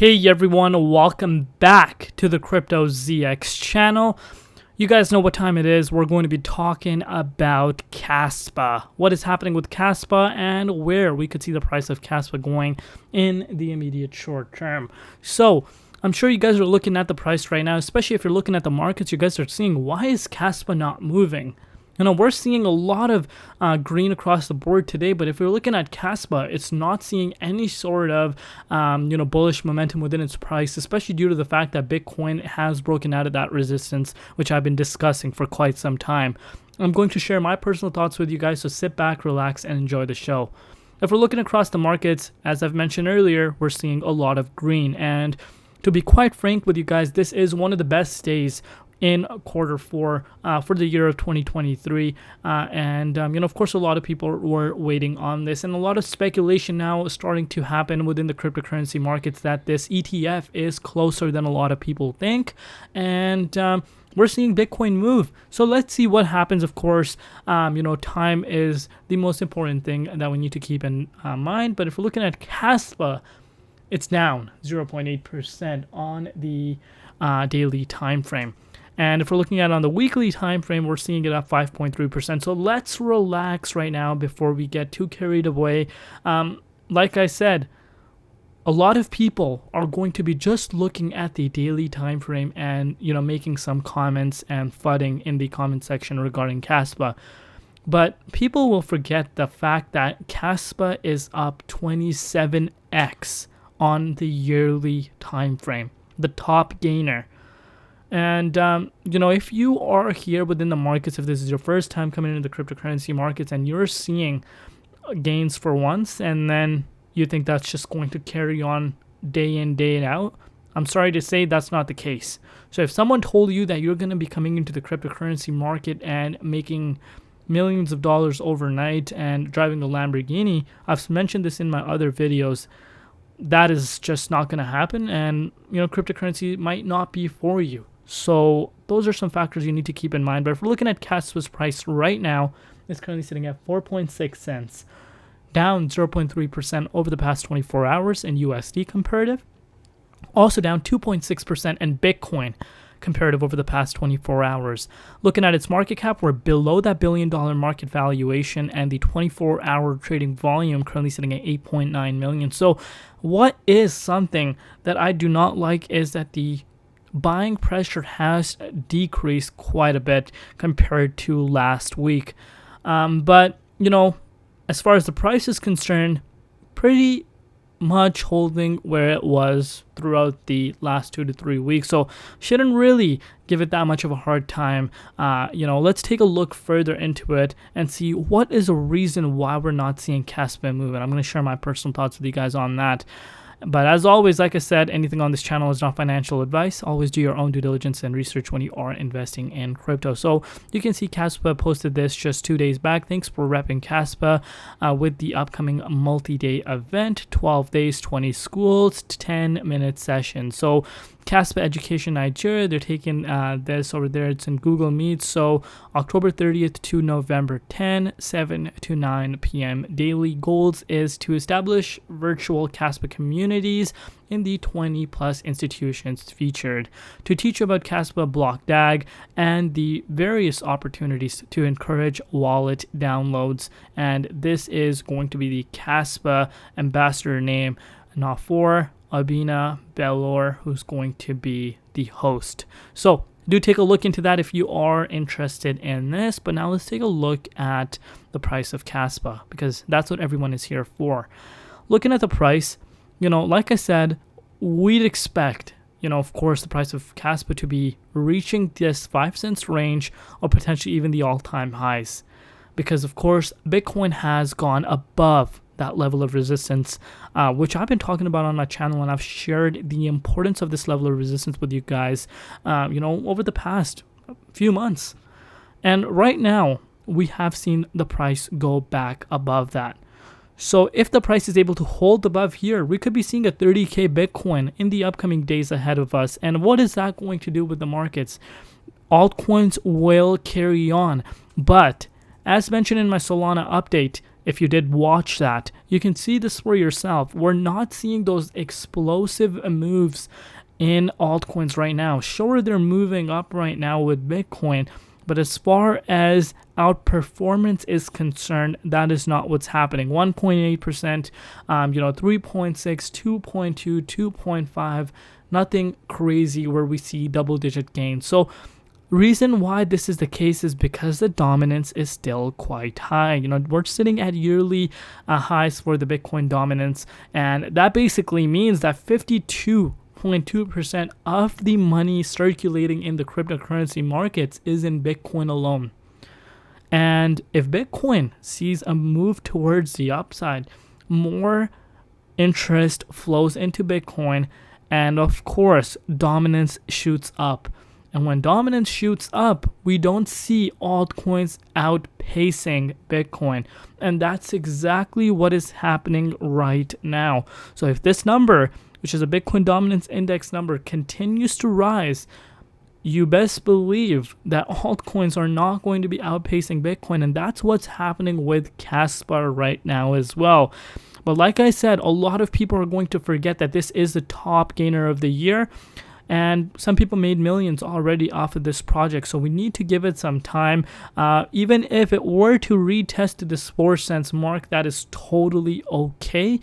Hey everyone, welcome back to the Crypto ZX channel. You guys know what time it is. We're going to be talking about Kaspa. What is happening with Kaspa and where we could see the price of Kaspa going in the immediate short term. So I'm sure you guys are looking at the price right now, especially if you're looking at the markets. You guys are seeing, why is Kaspa not moving? You know, we're seeing a lot of green across the board today, but if you're looking at Kaspa, it's not seeing any sort of, bullish momentum within its price, especially due to the fact that Bitcoin has broken out of that resistance, which I've been discussing for quite some time. I'm going to share my personal thoughts with you guys, so sit back, relax, and enjoy the show. If we're looking across the markets, as I've mentioned earlier, we're seeing a lot of green, and to be quite frank with you guys, this is one of the best days in quarter four for the year of 2023, of course, a lot of people were waiting on this, and a lot of speculation now is starting to happen within the cryptocurrency markets that this ETF is closer than a lot of people think, and we're seeing Bitcoin move. So let's see what happens. Of course, time is the most important thing that we need to keep in mind. But if we're looking at Kaspa, it's down 0.8% on the daily time frame. And if we're looking at it on the weekly time frame, we're seeing it up 5.3%. So let's relax right now before we get too carried away. Like I said, a lot of people are going to be just looking at the daily time frame and making some comments and fudding in the comment section regarding Kaspa. But people will forget the fact that Kaspa is up 27x on the yearly time frame, the top gainer. And, if you are here within the markets, if this is your first time coming into the cryptocurrency markets and you're seeing gains for once, and then you think that's just going to carry on day in, day out, I'm sorry to say that's not the case. So if someone told you that you're going to be coming into the cryptocurrency market and making millions of dollars overnight and driving a Lamborghini, I've mentioned this in my other videos, that is just not going to happen, and, cryptocurrency might not be for you. So those are some factors you need to keep in mind. But if we're looking at Kaspa's price right now, it's currently sitting at 4.6 cents, down 0.3% over the past 24 hours in USD comparative. Also down 2.6% in Bitcoin comparative over the past 24 hours. Looking at its market cap, we're below that $1 billion market valuation, and the 24-hour trading volume currently sitting at 8.9 million. So what is something that I do not like is that the buying pressure has decreased quite a bit compared to last week. But as far as the price is concerned, pretty much holding where it was throughout the last 2 to 3 weeks. So shouldn't really give it that much of a hard time. Let's take a look further into it and see what is a reason why we're not seeing Kaspa move. And I'm going to share my personal thoughts with you guys on that. But as always, like I said, anything on this channel is not financial advice. Always do your own due diligence and research when you are investing in crypto. So you can see Kaspa posted this just 2 days back. Thanks for repping Kaspa with the upcoming multi-day event, 12 days, 20 schools, 10-minute sessions. So Kaspa Education Nigeria, they're taking this over there. It's in Google Meet. So October 30th to November 10, 7 to 9 p.m. Daily goals is to establish virtual Kaspa communities in the 20 plus institutions featured, to teach about Kaspa Block DAG and the various opportunities to encourage wallet downloads. And this is going to be the Kaspa ambassador name, not for Abina Belor, who's going to be the host. So do take a look into that if you are interested in this. But now let's take a look at the price of Kaspa, because that's what everyone is here for. Looking at the price, like I said, we'd expect, of course, the price of Kaspa to be reaching this 5 cents range or potentially even the all-time highs. Because, of course, Bitcoin has gone above that level of resistance, which I've been talking about on my channel, and I've shared the importance of this level of resistance with you guys, over the past few months. And right now, we have seen the price go back above that. So if the price is able to hold above here, we could be seeing a 30K Bitcoin in the upcoming days ahead of us. And what is that going to do with the markets? Altcoins will carry on, but as mentioned in my Solana update, if you did watch that, you can see this for yourself. We're not seeing those explosive moves in altcoins right now. Sure, they're moving up right now with Bitcoin, but as far as outperformance is concerned, that is not what's happening. 1.8%, 3.6, 2.2, 2.5, nothing crazy where we see double-digit gains. So reason why this is the case is because the dominance is still quite high. We're sitting at yearly highs for the Bitcoin dominance, and that basically means that 52.2% of the money circulating in the cryptocurrency markets is in Bitcoin alone. And if Bitcoin sees a move towards the upside, more interest flows into Bitcoin, and of course, dominance shoots up. And when dominance shoots up, we don't see altcoins outpacing Bitcoin. And that's exactly what is happening right now. So if this number, which is a Bitcoin dominance index number, continues to rise, you best believe that altcoins are not going to be outpacing Bitcoin. And that's what's happening with Kaspa right now as well. But like I said, a lot of people are going to forget that this is the top gainer of the year. And some people made millions already off of this project. So we need to give it some time. Even if it were to retest this 4 cents mark, that is totally okay,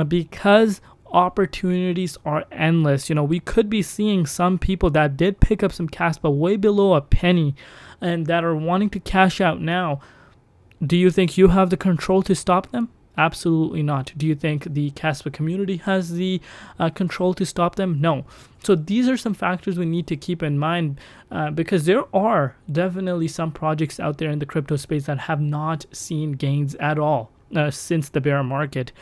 because opportunities are endless. We could be seeing some people that did pick up some Kaspa way below a penny and that are wanting to cash out now. Do you think you have the control to stop them? Absolutely not. Do you think the Kaspa community has the control to stop them? No. So these are some factors we need to keep in mind, because there are definitely some projects out there in the crypto space that have not seen gains at all since the bear market.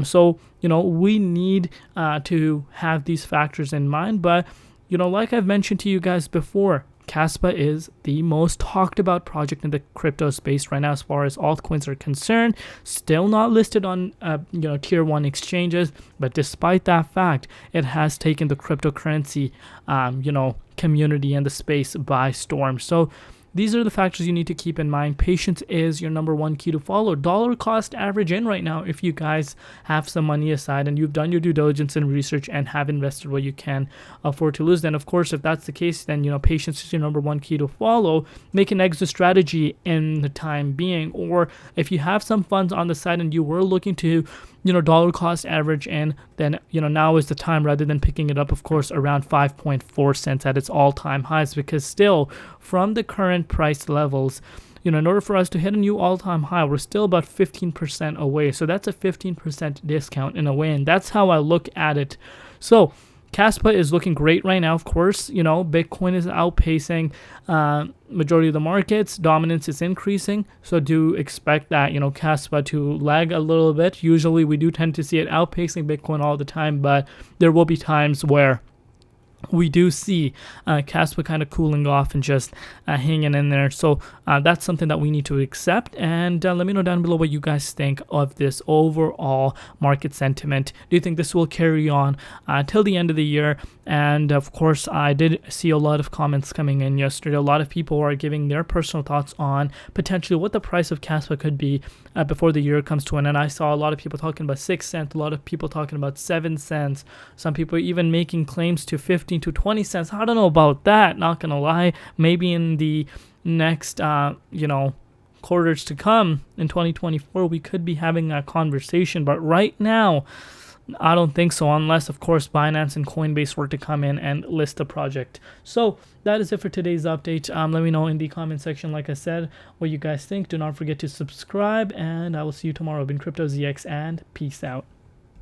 So we need to have these factors in mind. But like I've mentioned to you guys before, Kaspa is the most talked about project in the crypto space right now as far as altcoins are concerned. Still not listed on tier 1 exchanges, but despite that fact, it has taken the cryptocurrency community and the space by storm. So these are the factors you need to keep in mind. Patience is your number one key to follow. Dollar cost average in right now, if you guys have some money aside and you've done your due diligence and research and have invested what you can afford to lose, then of course, if that's the case, then patience is your number one key to follow. Make an exit strategy in the time being, or if you have some funds on the side and you were looking to dollar cost average in, then now is the time, rather than picking it up, of course, around 5.4 cents at its all-time highs, because still from the current price levels, in order for us to hit a new all-time high, we're still about 15% away. So that's a 15% discount in a way, and that's how I look at it. So Kaspa is looking great right now. Of course, Bitcoin is outpacing majority of the markets. Dominance is increasing. So do expect that, Kaspa to lag a little bit. Usually we do tend to see it outpacing Bitcoin all the time, but there will be times where we do see Kaspa kind of cooling off and just hanging in there. So that's something that we need to accept. And let me know down below what you guys think of this overall market sentiment. Do you think this will carry on till the end of the year? And of course, I did see a lot of comments coming in yesterday. A lot of people are giving their personal thoughts on potentially what the price of Kaspa could be before the year comes to an end. I saw a lot of people talking about 6 cents, a lot of people talking about 7 cents. Some people even making claims to 15 to 20 cents. I don't know about that, not gonna lie. Maybe in the next quarters to come in 2024 we could be having that conversation, but right now I don't think so, unless of course Binance and Coinbase were to come in and list the project. So that is it for today's update. Let me know in the comment section, like I said, what you guys think. Do not forget to subscribe, and I will see you tomorrow. I've been Crypto ZX, and peace out.